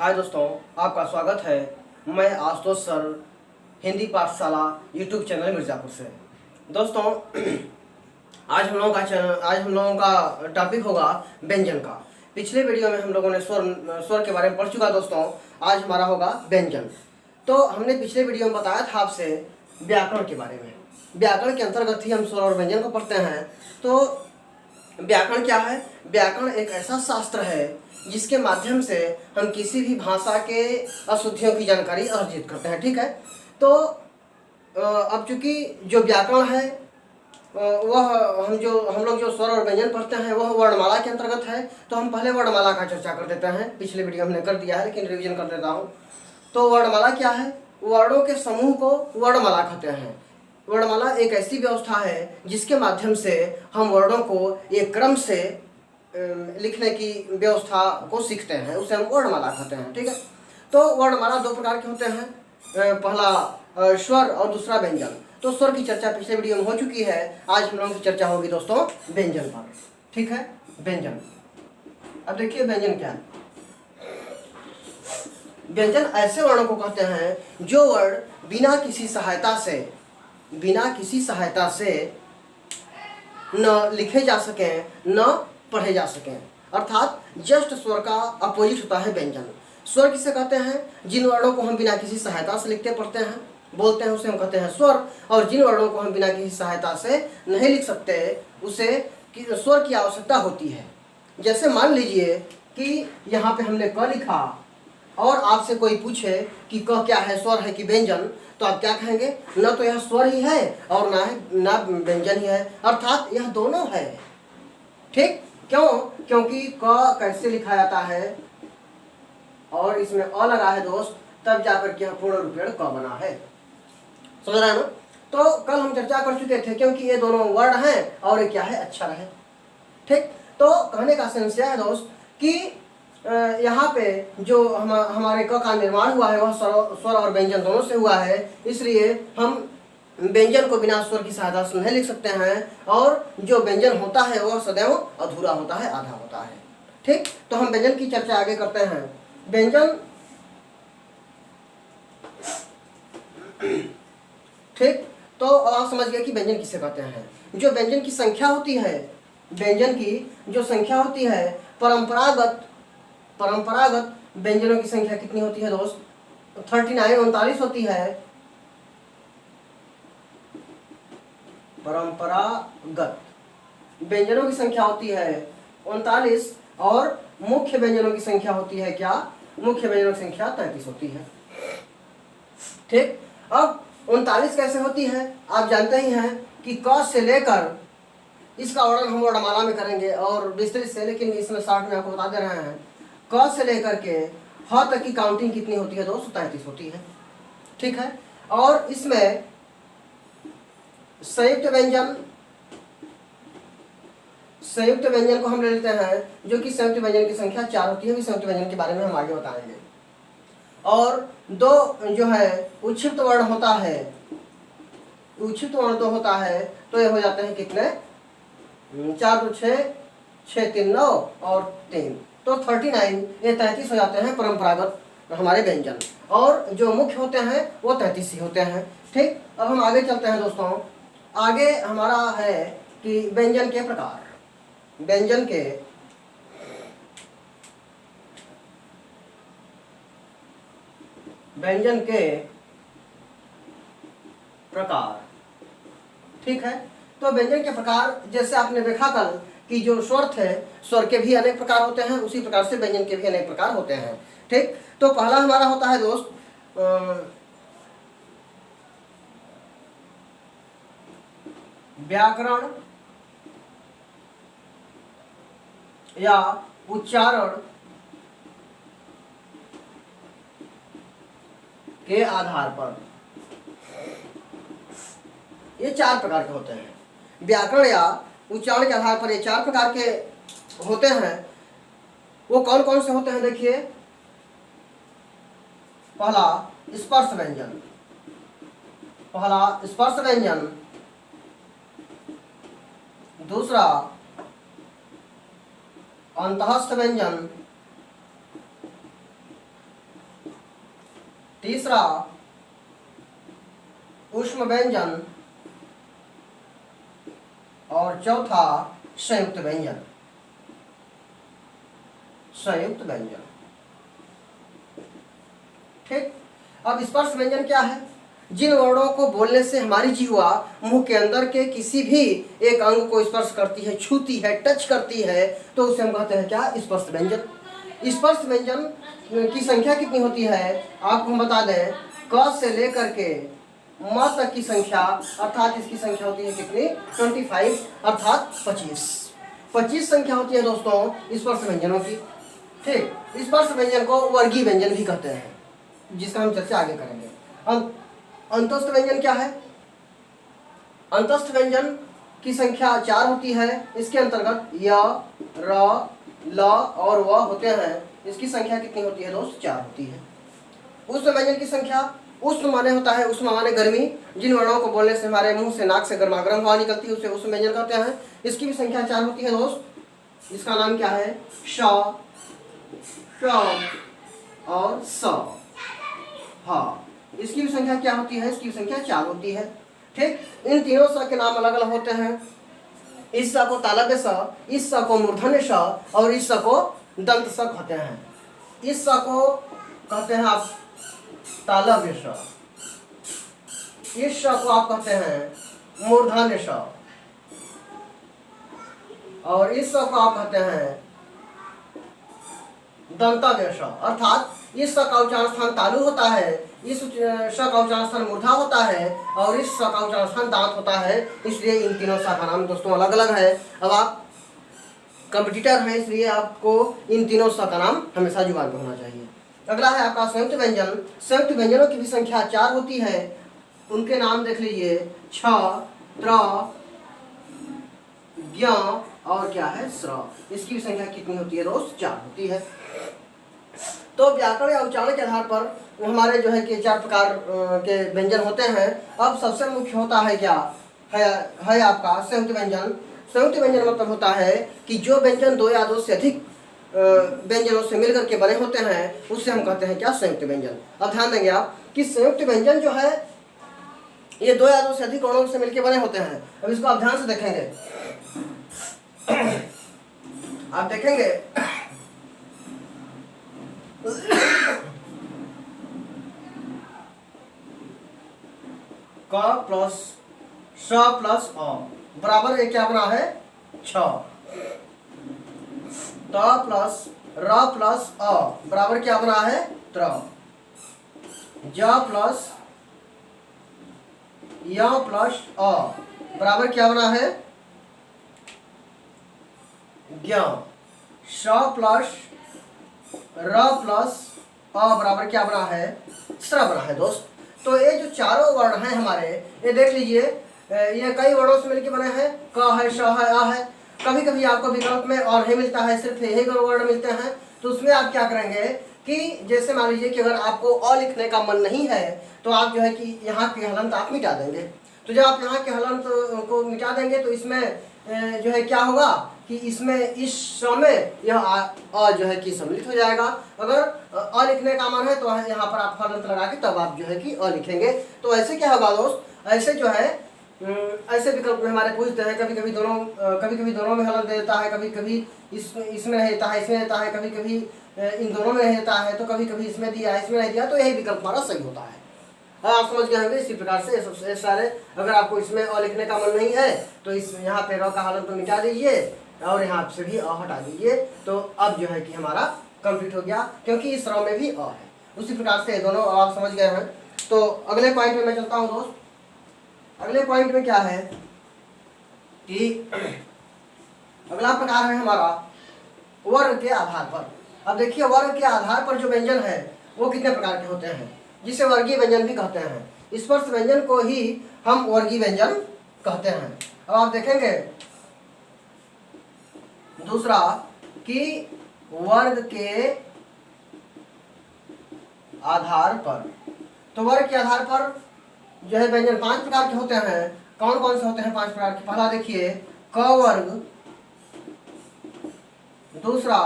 हाय दोस्तों, आपका स्वागत है। मैं आशुतोष सर, हिंदी पाठशाला यूट्यूब चैनल मिर्ज़ापुर से। दोस्तों, आज हम लोगों का टॉपिक होगा व्यंजन का। पिछले वीडियो में हम लोगों ने स्वर के बारे में पढ़ चुका। दोस्तों, आज हमारा होगा व्यंजन। तो हमने पिछले वीडियो में बताया था आपसे व्याकरण के बारे में। व्याकरण के अंतर्गत ही हम स्वर और व्यंजन को पढ़ते हैं। तो व्याकरण क्या है? व्याकरण एक ऐसा शास्त्र है जिसके माध्यम से हम किसी भी भाषा के अशुद्धियों की जानकारी अर्जित करते हैं। ठीक है। तो अब चूंकि जो व्याकरण है वह हम लोग जो स्वर और व्यंजन पढ़ते हैं वह वर्णमाला के अंतर्गत है। तो हम पहले वर्णमाला का चर्चा कर देते हैं। पिछले वीडियो हमने कर दिया है, लेकिन रिवीजन कर देता हूँ। तो वर्णमाला क्या है? वर्णों के समूह को वर्णमाला कहते हैं। वर्णमाला एक ऐसी व्यवस्था है जिसके माध्यम से हम वर्णों को एक क्रम से लिखने की व्यवस्था को सीखते हैं, उसे हम वर्णमाला कहते हैं। ठीक है। तो वर्णमाला दो प्रकार के होते हैं, पहला स्वर और दूसरा व्यंजन। तो स्वर की चर्चा पिछले वीडियो में हो चुकी है। आज हम लोगों की चर्चा होगी दोस्तों व्यंजन पर। ठीक है। व्यंजन, अब देखिए व्यंजन क्या है। व्यंजन ऐसे वर्णों को कहते हैं जो वर्ण बिना किसी सहायता से न लिखे जा सकें न पढ़े जा सकें, अर्थात जस्ट स्वर का अपोजिट होता है व्यंजन। स्वर किसे कहते हैं? जिन वर्णों को हम बिना किसी सहायता से लिखते पढ़ते हैं, बोलते हैं, उसे हम कहते हैं स्वर। और जिन वर्णों को हम बिना किसी सहायता से नहीं लिख सकते उसे स्वर की आवश्यकता होती है। जैसे मान लीजिए कि यहाँ पे हमने क लिखा और आपसे कोई पूछे कि क क्या है, स्वर है कि व्यंजन, तो आप क्या कहेंगे? न तो यह स्वर ही है और ना व्यंजन ही है, अर्थात यह दोनों है। ठीक। क्यों? क्योंकि क कैसे लिखा जाता है और इसमें अ लगा है दोस्त, तब जाकर के पूर्ण रूपेण क बना है। समझ रहे हैं ना? तो कल हम चर्चा कर चुके थे, क्योंकि ये दोनों वर्ड हैं और ये क्या है? अक्षर है। ठीक। तो कहने का सेंस यह है दोस्त कि यहाँ पे जो हमारे क का निर्माण हुआ है वह स्वर और व्यंजन दोनों से हुआ है। इसलिए हम व्यंजन को बिना स्वर की सहायता से नहीं लिख सकते हैं, और जो व्यंजन होता है वह सदैव अधूरा होता है, आधा होता है। ठीक। तो हम व्यंजन की चर्चा आगे करते हैं। व्यंजन, ठीक। तो अब आप समझ गए कि व्यंजन किसे कहते हैं। जो व्यंजन की संख्या होती है, व्यंजन की जो संख्या होती है, परंपरागत व्यंजनों की संख्या कितनी होती है दोस्त? 39 होती है। परंपरागत व्यंजनों की संख्या होती है 39, और मुख्य व्यंजनों की संख्या होती है क्या? मुख्य व्यंजनों की संख्या 33 होती है। ठीक। अब 39 कैसे होती है? आप जानते ही हैं कि क से लेकर, इसका वर्णन हम वर्णमाला में करेंगे और विस्तृत से, लेकिन इसमें शॉर्ट में आपको बता दे रहे हैं। क से लेकर के ह तक की काउंटिंग कितनी होती है दोस्त? 33 होती है। ठीक है। और इसमें संयुक्त व्यंजन को हम ले लेते हैं, जो कि संयुक्त व्यंजन की संख्या 4 होती है। संयुक्त व्यंजन के बारे में हम आगे बताएंगे। और दो जो है उच्छिष्ट वर्ण होता है, उच्छिष्ट वर्ण दो होता है, तो ये हो जाते हैं कितने? 4 तो 6, 6 3 9 और 3, तो 39, ये 33 हो जाते हैं परंपरागत हमारे व्यंजन। और जो मुख्य होते हैं वो 33 ही होते हैं। ठीक। अब हम आगे चलते हैं दोस्तों। आगे हमारा है कि व्यंजन के प्रकार। व्यंजन के प्रकार। ठीक है। तो व्यंजन के प्रकार, जैसे आपने देखा कल कि जो स्वर थे, स्वर के भी अनेक प्रकार होते हैं, उसी प्रकार से व्यंजन के भी अनेक प्रकार होते हैं। ठीक। तो पहला हमारा होता है दोस्त व्याकरण या उच्चारण के आधार पर। ये 4 प्रकार के होते हैं। व्याकरण या उच्चारण के आधार पर ये 4 प्रकार के होते हैं। वो कौन कौन से होते हैं? देखिए, पहला स्पर्श व्यंजन, दूसरा अंतःस्थ व्यंजन, तीसरा ऊष्म व्यंजन और चौथा संयुक्त व्यंजन। संयुक्त व्यंजन, ठीक। अब स्पर्श व्यंजन क्या है? जिन वर्णों को बोलने से हमारी जिह्वा मुंह के अंदर के किसी भी एक अंग को स्पर्श करती है, छूती है, टच करती है, तो उसे हम कहते हैं क्या? स्पर्श व्यंजन। स्पर्श व्यंजन की संख्या कितनी होती है आपको हम बता दें। क से लेकर के म तक की संख्या, अर्थात इसकी संख्या होती है कितनी? 25, अर्थात 25 संख्या होती है दोस्तों स्पर्श व्यंजनों की, ठीक। स्पर्श व्यंजन को वर्गीय व्यंजन भी कहते हैं, जिसका हम चर्चा आगे करेंगे। अब अंतस्थ व्यंजन क्या है? अंतस्थ व्यंजन की संख्या 4 होती है। इसके अंतर्गत य, र, ल और व होते हैं। इसकी संख्या कितनी होती है दोस्त? 4 होती है। उष्ण व्यंजन की संख्या, उष्ण माने होता है, उष्ण माने गर्मी, जिन वर्णों को बोलने से हमारे मुंह से, नाक से गर्मागर्म हवा निकलती है उसे उष्ण व्यंजन कहते हैं। इसकी भी संख्या 4 होती है दोस्त। इसका नाम क्या है? श, श और स। हाँ, इसकी भी संख्या क्या होती है? इसकी भी संख्या 4 होती है, ठीक। इन तीनों स के नाम अलग अलग होते हैं। इस स को तालव्य स, इस स को मूर्धन्य स और इस स को दंत स कहते हैं। इस स को कहते हैं आप तालव्य स, इस स को आप कहते हैं मूर्धन्य स और इस स को आप कहते हैं दंतव्य स। अर्थात इस स का उच्चारण स्थान तालु होता है, इस स का उच्चारण स्थान मूर्धा होता है और इस स का उच्चारण स्थान दांत होता है। इसलिए इन तीनों स का नाम दोस्तों अलग अलग है। अब आप कंपटीटर हैं, इसलिए आपको इन तीनों स का नाम हमेशा जुबान पर होना चाहिए। अगला है आपका संयुक्त व्यंजन। संयुक्त व्यंजनों की भी संख्या 4 होती है। उनके नाम देख लीजिए, छ, त्र, ज्ञ और क्या है? स्र। इसकी भी संख्या कितनी होती है दोस्त? 4 होती है। तो व्याकरण या उच्चारण के आधार पर हमारे जो है कि 4 प्रकार के व्यंजन होते हैं। अब सबसे मुख्य होता है क्या? है आपका संयुक्त व्यंजन। संयुक्त व्यंजन मतलब होता है कि जो व्यंजन 2 या 2 से अधिक व्यंजनों से मिलकर के बने होते हैं उससे हम कहते हैं क्या? संयुक्त व्यंजन। अब ध्यान देंगे आप कि संयुक्त व्यंजन जो है ये 2 या 2 से अधिक वर्णों से मिलकर बने होते हैं। अब इसको आप ध्यान से देखेंगे, आप देखेंगे क प्लस श प्लस अ बराबर ये क्या बना है? 6। त प्लस र प्लस अ बराबर क्या बना है? त्र। ज प्लस य प्लस अ बराबर क्या बना है? ज्ञ। श प्लस र प्लस अ बराबर क्या बना है? स्र बना है दोस्त। तो ये जो चारों वर्ण हैं हमारे, ये देख लीजिए, ये कई वर्णों से मिलकर बने हैं। क है, श है, अ है। कभी कभी आपको विकल्प में और नहीं मिलता है, सिर्फ यही वर्ण मिलते हैं। तो उसमें आप क्या करेंगे कि जैसे मान लीजिए कि अगर आपको अ लिखने का मन नहीं है तो आप जो है कि यहाँ के हलंत आप मिटा देंगे। तो जब आप यहाँ के हलंत को मिटा देंगे तो इसमें जो है क्या होगा कि इसमें इस समय यह अ जो है कि सम्मिलित हो जाएगा। अगर अ लिखने का मन है तो यहाँ पर आप हलंत लगा के तब आप जो है कि अ लिखेंगे। तो ऐसे क्या होगा दोस्त? ऐसे जो है ऐसे विकल्प में हमारे पूछते हैं, कभी कभी दोनों में हलंत देता है, कभी कभी इसमें नहीं देता है, इसमें देता है, कभी कभी इन दोनों में नहीं देता है, तो कभी कभी इसमें दिया है, इसमें नहीं दिया। तो यही विकल्प हमारा सही होता है। आप समझ गए होंगे। इसी प्रकार से सबसे सारे, अगर आपको इसमें अ लिखने का मन नहीं है तो इस यहाँ पे र का हलंत तो मिटा दीजिए और यहाँ से भी अ हटा दीजिए। तो अब जो है कि हमारा कंप्लीट हो गया, क्योंकि इस र में भी अ है। उसी प्रकार से दोनों आप समझ गए हैं। तो अगले पॉइंट में मैं चलता हूँ दोस्त। अगले पॉइंट में क्या है कि अगला प्रकार है हमारा वर्ग के आधार पर। अब देखिए, वर्ग के आधार पर जो व्यंजन है वो कितने प्रकार के होते हैं, जिसे वर्गीय व्यंजन भी कहते हैं। स्पर्श व्यंजन को ही हम वर्गीय व्यंजन कहते हैं। अब आप देखेंगे दूसरा कि वर्ग के आधार पर, तो वर्ग के आधार पर जो है व्यंजन 5 प्रकार के होते हैं। कौन कौन से होते हैं 5 प्रकार के? पहला देखिए क वर्ग, दूसरा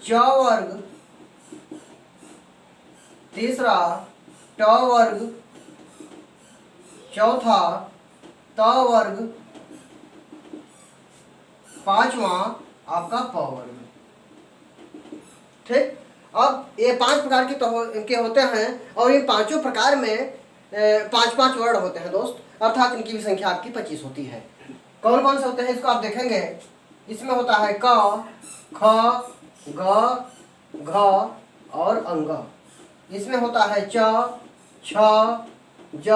च वर्ग, तीसरा ट वर्ग, चौथा त वर्ग, पांचवा आपका प वर्ग। ठीक, अब ये 5 प्रकार के होते हैं और इन पांचों प्रकार में 5-5 वर्ण होते हैं दोस्त, अर्थात इनकी भी संख्या आपकी 25 होती है। कौन कौन से होते हैं इसको आप देखेंगे। इसमें होता है क, ख, ग, घ और अंग। इसमें होता है च, छ, ज,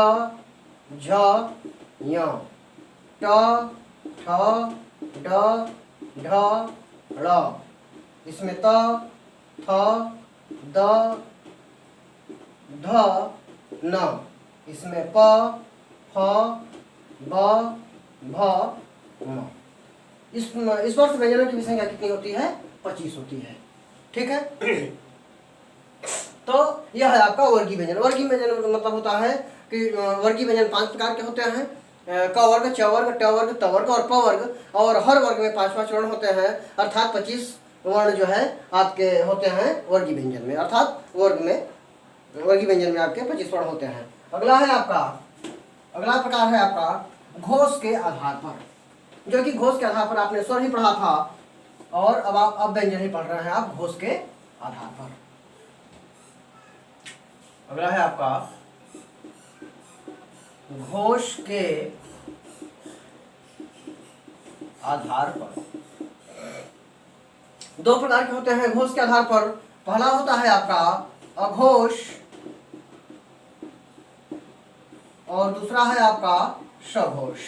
झ, य, ट, ठ, ड, ढ, ळ। इसमें त, थ, द, ध, न। इसमें प, फ, ब, भ, म। इस वर्ष व्यंजनों की संख्या कितनी होती है? 25 होती है। ठीक है। तो यह है आपका वर्गीय व्यंजन। वर्गीय व्यंजन मतलब होता है कि वर्गीय व्यंजन 5 प्रकार के होते हैं, क वर्ग, च वर्ग, ट वर्ग, त वर्ग और प वर्ग, और हर वर्ग में 5-5 वर्ण होते हैं, अर्थात 25 वर्ण जो है आपके होते हैं वर्गीय व्यंजन में, अर्थात वर्गीय व्यंजन में आपके 25 वर्ण होते हैं। अगला प्रकार है आपका घोष के आधार पर, जो कि घोष के आधार पर आपने स्वर ही पढ़ा था और अब व्यंजन ही पढ़ रहे हैं आप घोष के आधार पर। अगला है आपका घोष के आधार पर। 2 प्रकार के होते हैं घोष के आधार पर। पहला होता है आपका अघोष और दूसरा है आपका सघोष।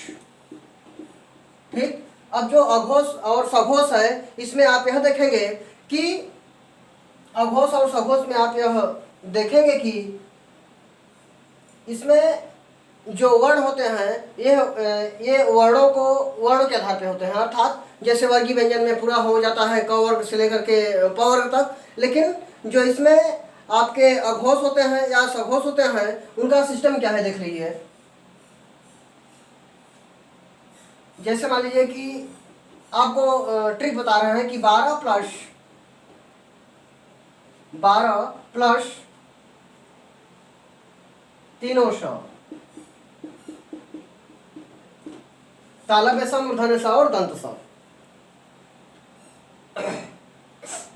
ठीक, अब जो अघोष और सघोष है, इसमें आप यह देखेंगे कि अघोष और सघोष में आप यह देखेंगे कि इसमें जो वर्ण होते हैं ये वर्णों के आधार पे होते हैं, अर्थात जैसे वर्गीय व्यंजन में पूरा हो जाता है क वर्ग से लेकर के प वर्ग तक, लेकिन जो इसमें आपके अघोष होते हैं या सघोष होते हैं उनका सिस्टम क्या है देख लीजिए। जैसे मान लीजिए कि आपको ट्रिक बता रहे हैं कि 12 प्लस तीनों सौ, तालब स, मूर्धन्य स और दंत स,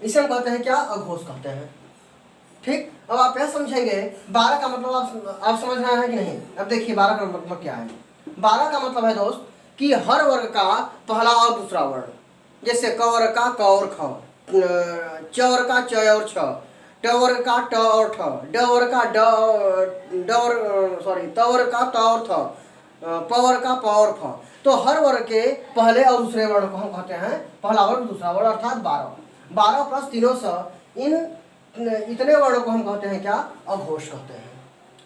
इसे हम कहते हैं क्या? अघोष कहते हैं। ठीक, अब आप यह समझेंगे 12 का मतलब आप समझ रहे हैं कि नहीं? अब देखिए 12 का मतलब क्या है। 12 का मतलब है दोस्त कि हर वर्ग का पहला और दूसरा वर्ण, जैसे क वर्ग का क और ख, च वर्ग का च और छ, ट वर्ग का ट और ठ, ड वर्ग का त वर्ग का त और थ, प वर्ग का प और फ। तो हर वर्ग के पहले और दूसरे वर्ण को हम कहते हैं पहला वर्ग दूसरा वर्ण, अर्थात 12। 12 प्लस तीनों सौ, इतने वर्णों को हम कहते हैं क्या? अघोष कहते हैं।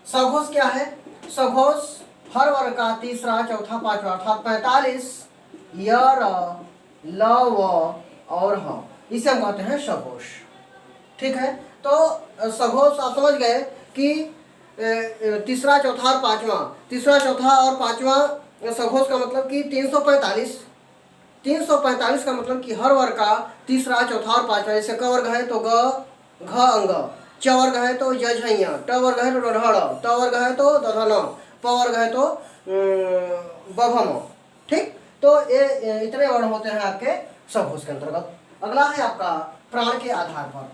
सघोष क्या है? सघोष हर वर्ग का तीसरा, चौथा, पांचवा, अर्थात 45 य, र, ल, व और ह, इसे हम कहते हैं सघोष। ठीक है, तो सघोष आप समझ गए कि तीसरा, चौथा और पांचवा, तीसरा, चौथा और पांचवा सघोष का मतलब कि 345। 345 का मतलब कि हर वर्ग का तीसरा, चौथा और पांचवा, जैसे क वर्ग है तो ग, घ, अंग, च वर्ग है तो ज, झ, य, ट वर्ग है तो ढ, ढ, त वर्ग है तो द, ध, न, प वर्ग है तो ब, भ, म। ठीक, तो ये इतने वर्ण होते हैं आपके सघोष के अंतर्गत। अगला है आपका प्राण के आधार पर।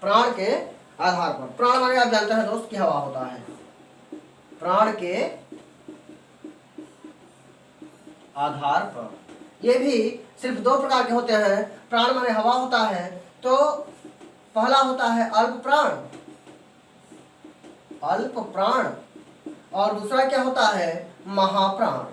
प्राण के आधार पर, प्राण माने आप जानते हैं दोस्त कि हवा होता है। प्राण के आधार पर ये भी सिर्फ 2 प्रकार के होते हैं। प्राण माने हवा होता है, तो पहला होता है अल्प प्राण और दूसरा क्या होता है? महाप्राण।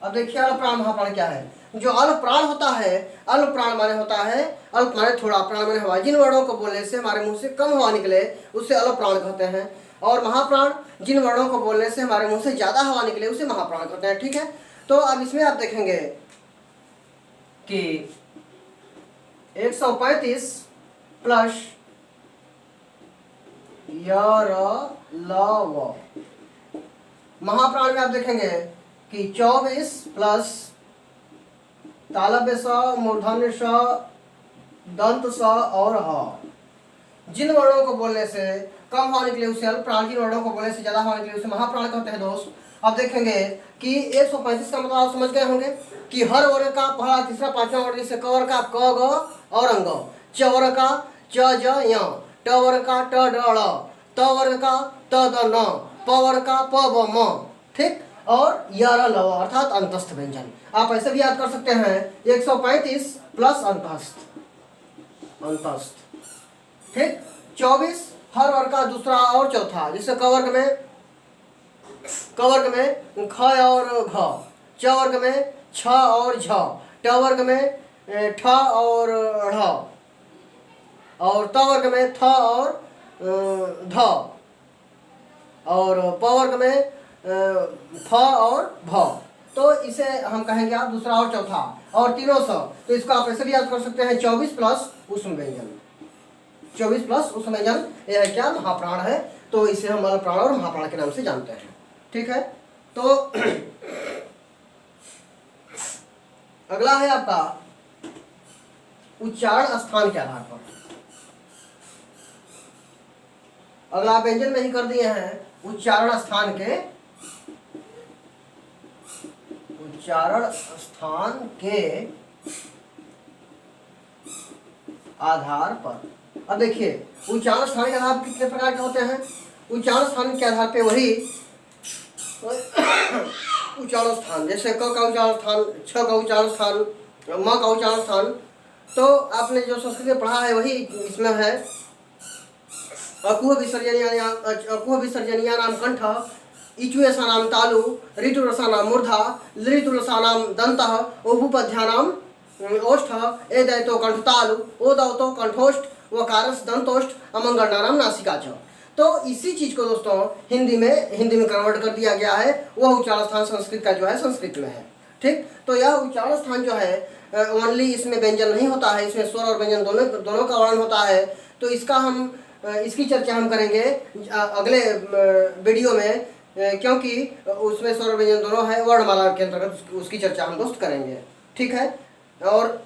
अब देखिए अल्प प्राण महाप्राण क्या है। जो अल्प प्राण होता है, अल्प प्राण माने होता है, अल्प माने थोड़ा, प्राण माने हवा, जिन वर्णों को बोलने से हमारे मुंह से कम हवा निकले उसे अल्प प्राण कहते हैं, और महाप्राण जिन वर्णों को बोलने से हमारे मुंह से ज्यादा हवा निकले उसे महाप्राण कहते हैं। ठीक है, तो अब इसमें आप देखेंगे कि 135 प्लस य, र, ल, व। महाप्राण में आप देखेंगे कि 24 प्लस तालव्य स, मूर्धन्य स, दंत स और ह। जिन वर्णों को बोलने से कम होने के लिए उसे अल्प प्राण, जिन वर्णों को बोलने से ज्यादा होने के लिए उसे महाप्राण कहते हैं दोस्त। अब देखेंगे कि 135 का मतलब आप समझ गए होंगे कि हर वर्ग का पहला तीसरा पांचवा वर्ग, जैसे क वर्ग का क ग और अंग, च वर्ग का च ज य, ट वर्ग का ट ड ळ, त वर्ग का त द न, प वर्ग का प ब म, ठीक, और य र ल व अर्थात अंतस्थ व्यंजन। आप ऐसे भी याद कर सकते हैं 135 प्लस अंतस्थ, अंतस्थ, ठीक। 24 हर वर्ग का दूसरा और चौथा, जिससे क वर्ग में ख और घ, च वर्ग में छ और झ, ट वर्ग में ठ और ढ़, और त वर्ग में थ और ध, और प वर्ग में फ और भ। तो इसे हम कहेंगे आप दूसरा और चौथा, और तीनों स, तो इसको आप ऐसे भी याद कर सकते हैं 24 प्लस ऊष्म व्यंजन, 24 प्लस ऊष्म व्यंजन, यह है क्या, महाप्राण है। तो इसे हम अल्पप्राण और महाप्राण के नाम से जानते हैं, ठीक है। तो अगला है आपका उच्चारण स्थान के आधार पर। अगला व्यंजन में ही कर दिए हैं उच्चारण स्थान के, उच्चारण स्थान के आधार पर। अब देखिए उच्चारण स्थान के आधार पर कितने प्रकार के होते हैं। उच्चारण स्थान के आधार पे वही उच्चारण स्थान, जैसे क का उच्चारण स्थान, छ का उच्चारण स्थान, म का उच्चारण स्थान, तो आपने जो संस्कृत में पढ़ा है वही इसमें है। अकुह विसर्जनीया नाम कंठ, इचुएसा नाम तालु, ऋतुरसा नाम मूर्धा, लृतुरसा नाम दंतः, उभुपध्या नाम ओष्ठ, एदैतो कंठतालु, ओदौतो कंठोष्ठ, वकारस दंतोष्ठ, अमंगलना नाम नासिका च। तो इसी चीज को दोस्तों हिंदी में कन्वर्ट कर दिया गया है। वह उच्चारण स्थान संस्कृत का जो है संस्कृत में है, ठीक। तो यह उच्चारण स्थान जो है ओनली इसमें व्यंजन नहीं होता है, इसमें स्वर और व्यंजन दोनों का वर्णन होता है। तो इसकी चर्चा हम करेंगे अगले वीडियो में, क्योंकि उसमें स्वर और व्यंजन दोनों है, वर्णमाला के अंतर्गत उसकी चर्चा हम दोस्त करेंगे, ठीक है। और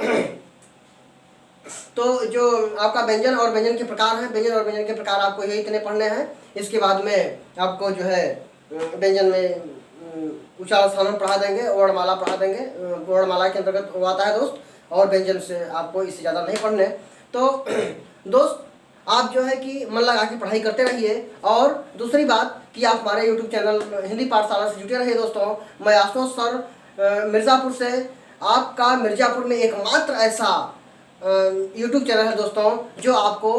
तो जो आपका व्यंजन और व्यंजन के प्रकार हैं, व्यंजन और व्यंजन के प्रकार आपको यही इतने पढ़ने हैं। इसके बाद में आपको जो है व्यंजन में उच्चारण स्थान हम पढ़ा देंगे, वर्णमाला पढ़ा देंगे, वर्णमाला के अंतर्गत वो आता है दोस्त, और व्यंजन से आपको इससे ज़्यादा नहीं पढ़ने। तो दोस्त आप जो है कि मन लगा के पढ़ाई करते रहिए, और दूसरी बात कि आप हमारे यूट्यूब चैनल हिंदी पाठशाला से जुटे रहिए दोस्तों। मैं आशुतोष सर मिर्ज़ापुर से, आपका मिर्ज़ापुर में एकमात्र ऐसा यूट्यूब चैनल है दोस्तों जो आपको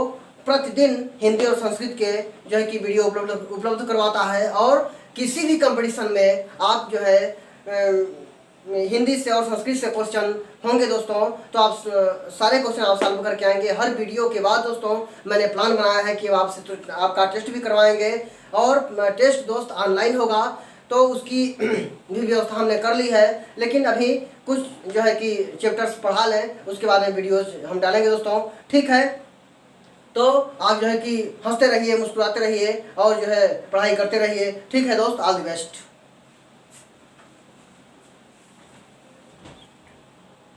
प्रतिदिन हिंदी और संस्कृत के जो है कि वीडियो उपलब्ध करवाता है। और किसी भी कंपटीशन में आप जो है हिंदी से और संस्कृत से क्वेश्चन होंगे दोस्तों, तो आप सारे क्वेश्चन आप सॉल्व करके आएंगे। हर वीडियो के बाद दोस्तों मैंने प्लान बनाया है कि आपसे आपका टेस्ट भी करवाएंगे, और टेस्ट दोस्त ऑनलाइन होगा, तो उसकी भी व्यवस्था हमने कर ली है। लेकिन अभी कुछ जो है कि चैप्टर्स पढ़ा लें, उसके बाद में वीडियोस हम डालेंगे दोस्तों, ठीक है। तो आप जो है कि हंसते रहिए, मुस्कुराते रहिए, और जो है पढ़ाई करते रहिए, ठीक है दोस्त। All the best.